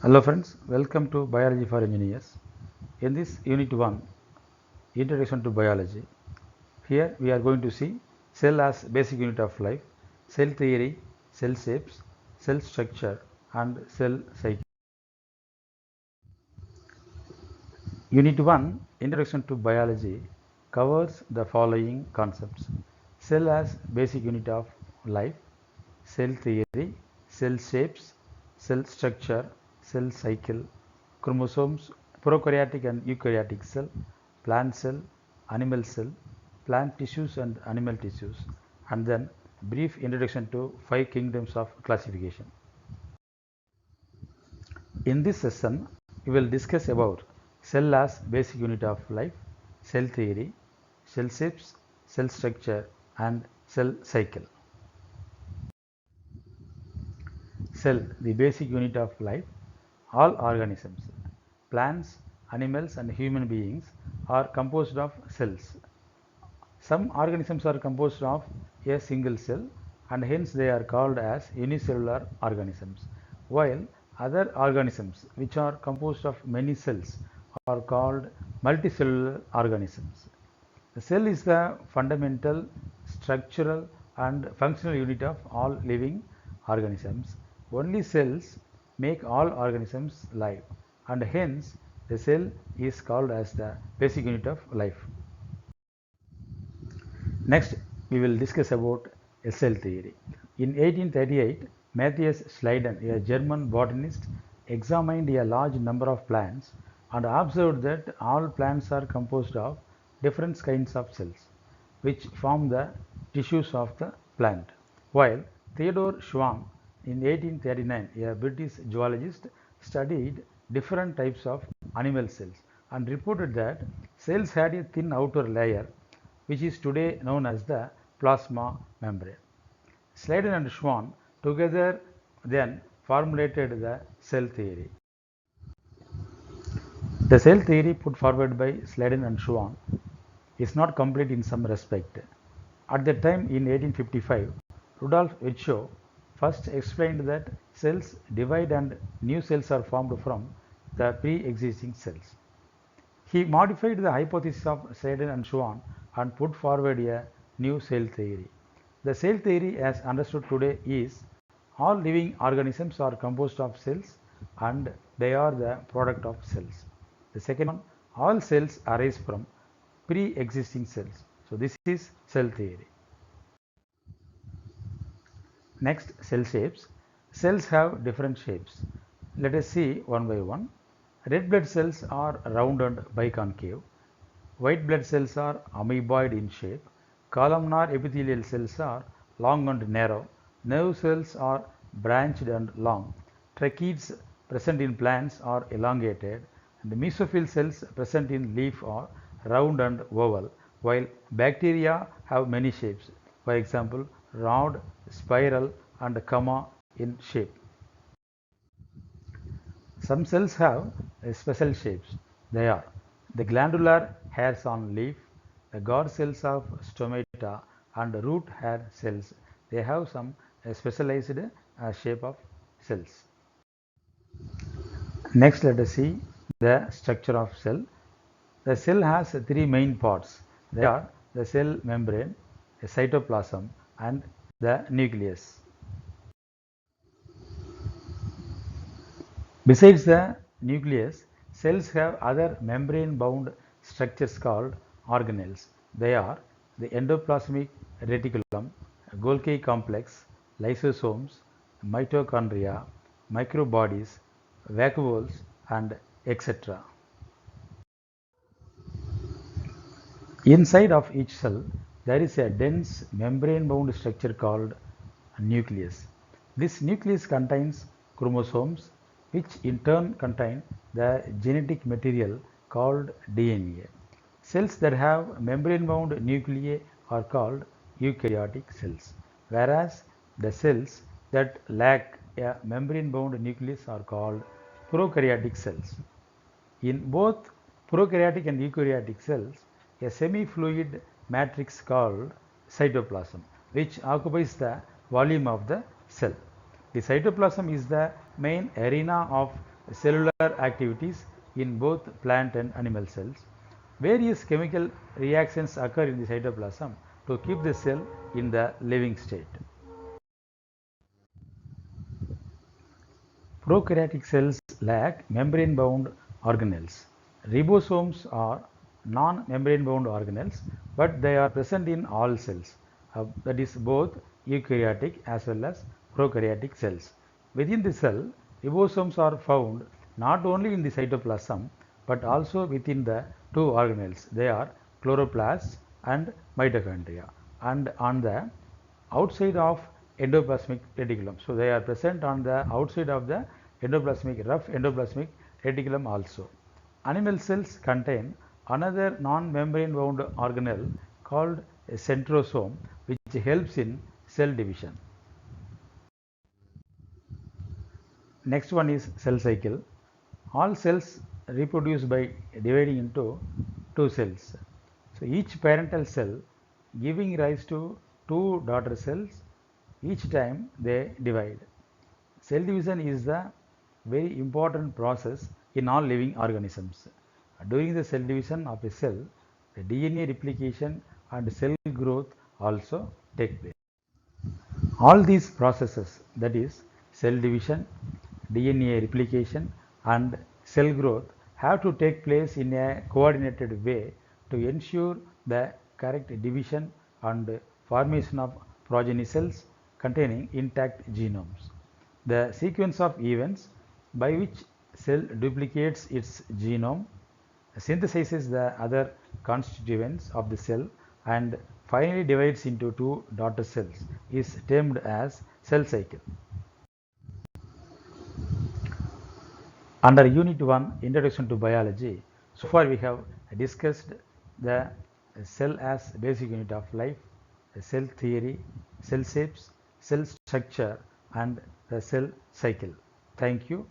Hello friends, welcome to Biology for Engineers. In this Unit 1, Introduction to Biology, here we are going to see cell as basic unit of life, cell theory, cell shapes, cell structure and cell cycle. Unit 1, Introduction to Biology covers the following concepts: cell as basic unit of life, cell theory, cell shapes, cell structure, cell cycle, chromosomes, prokaryotic and eukaryotic cell, plant cell, animal cell, plant tissues and animal tissues, and then brief introduction to 5 kingdoms of classification. In this session, we will discuss about cell as basic unit of life, cell theory, cell shapes, cell structure and cell cycle. Cell, the basic unit of life. All organisms, plants, animals and human beings are composed of cells. Some organisms are composed of a single cell and hence they are called as unicellular organisms, while other organisms which are composed of many cells are called multicellular organisms. The cell is the fundamental, structural and functional unit of all living organisms. Only cells make all organisms live, and hence the cell is called as the basic unit of life. Next, we will discuss about a cell theory. In 1838, Matthias Schleiden, a German botanist, examined a large number of plants and observed that all plants are composed of different kinds of cells, which form the tissues of the plant. While Theodore Schwann, in 1839, a British zoologist, studied different types of animal cells and reported that cells had a thin outer layer which is today known as the plasma membrane. Schleiden and Schwann together then formulated the cell theory. The cell theory put forward by Schleiden and Schwann is not complete in some respect. At that time in 1855, Rudolf Virchow first explained that cells divide and new cells are formed from the pre-existing cells. He modified the hypothesis of Schleiden and Schwann and put forward a new cell theory. The cell theory as understood today is all living organisms are composed of cells and they are the product of cells. The second one, all cells arise from pre-existing cells. So this is cell theory. Next, cell shapes. Cells have different shapes. Let us see one by one. Red blood cells are round and biconcave. White blood cells are amoeboid in shape. Columnar epithelial cells are long and narrow. Nerve cells are branched and long. Tracheids present in plants are elongated. And mesophyll cells present in leaf are round and oval, while bacteria have many shapes. For example, rod, spiral and comma in shape. Some cells have special shapes. They are the glandular hairs on leaf, the guard cells of stomata and root hair cells. They have some specialized shape of cells. Next, let us see the structure of cell. The cell has 3 main parts. They are the cell membrane, the cytoplasm and the nucleus. Besides the nucleus, cells have other membrane-bound structures called organelles. They are the endoplasmic reticulum, Golgi complex, lysosomes, mitochondria, microbodies, vacuoles, and etc. Inside of each cell, there is a dense membrane-bound structure called nucleus. This nucleus contains chromosomes, which in turn contain the genetic material called DNA. Cells that have membrane-bound nuclei are called eukaryotic cells, whereas the cells that lack a membrane-bound nucleus are called prokaryotic cells. In both prokaryotic and eukaryotic cells, a semi-fluid matrix called cytoplasm, which occupies the volume of the cell. The cytoplasm is the main arena of cellular activities in both plant and animal cells. Various chemical reactions occur in the cytoplasm to keep the cell in the living state. Prokaryotic cells lack membrane-bound organelles. Ribosomes are non-membrane-bound organelles, but they are present in all cells, that is both eukaryotic as well as prokaryotic cells. Within the cell, ribosomes are found not only in the cytoplasm, but also within the two organelles. They are chloroplasts and mitochondria, and on the outside of endoplasmic reticulum. So, they are present on the outside of the rough endoplasmic reticulum also. Animal cells contain another non-membrane bound organelle called a centrosome, which helps in cell division. Next one is cell cycle. All cells reproduce by dividing into two cells. So, each parental cell giving rise to two daughter cells each time they divide. Cell division is the very important process in all living organisms. During the cell division of a cell, the DNA replication and cell growth also take place. All these processes, that is cell division, DNA replication and cell growth, have to take place in a coordinated way to ensure the correct division and formation of progeny cells containing intact genomes. The sequence of events by which cell duplicates its genome, synthesizes the other constituents of the cell, and finally divides into two daughter cells is termed as cell cycle. Under Unit 1, Introduction to Biology, so far we have discussed the cell as basic unit of life, cell theory, cell shapes, cell structure and the cell cycle. Thank you.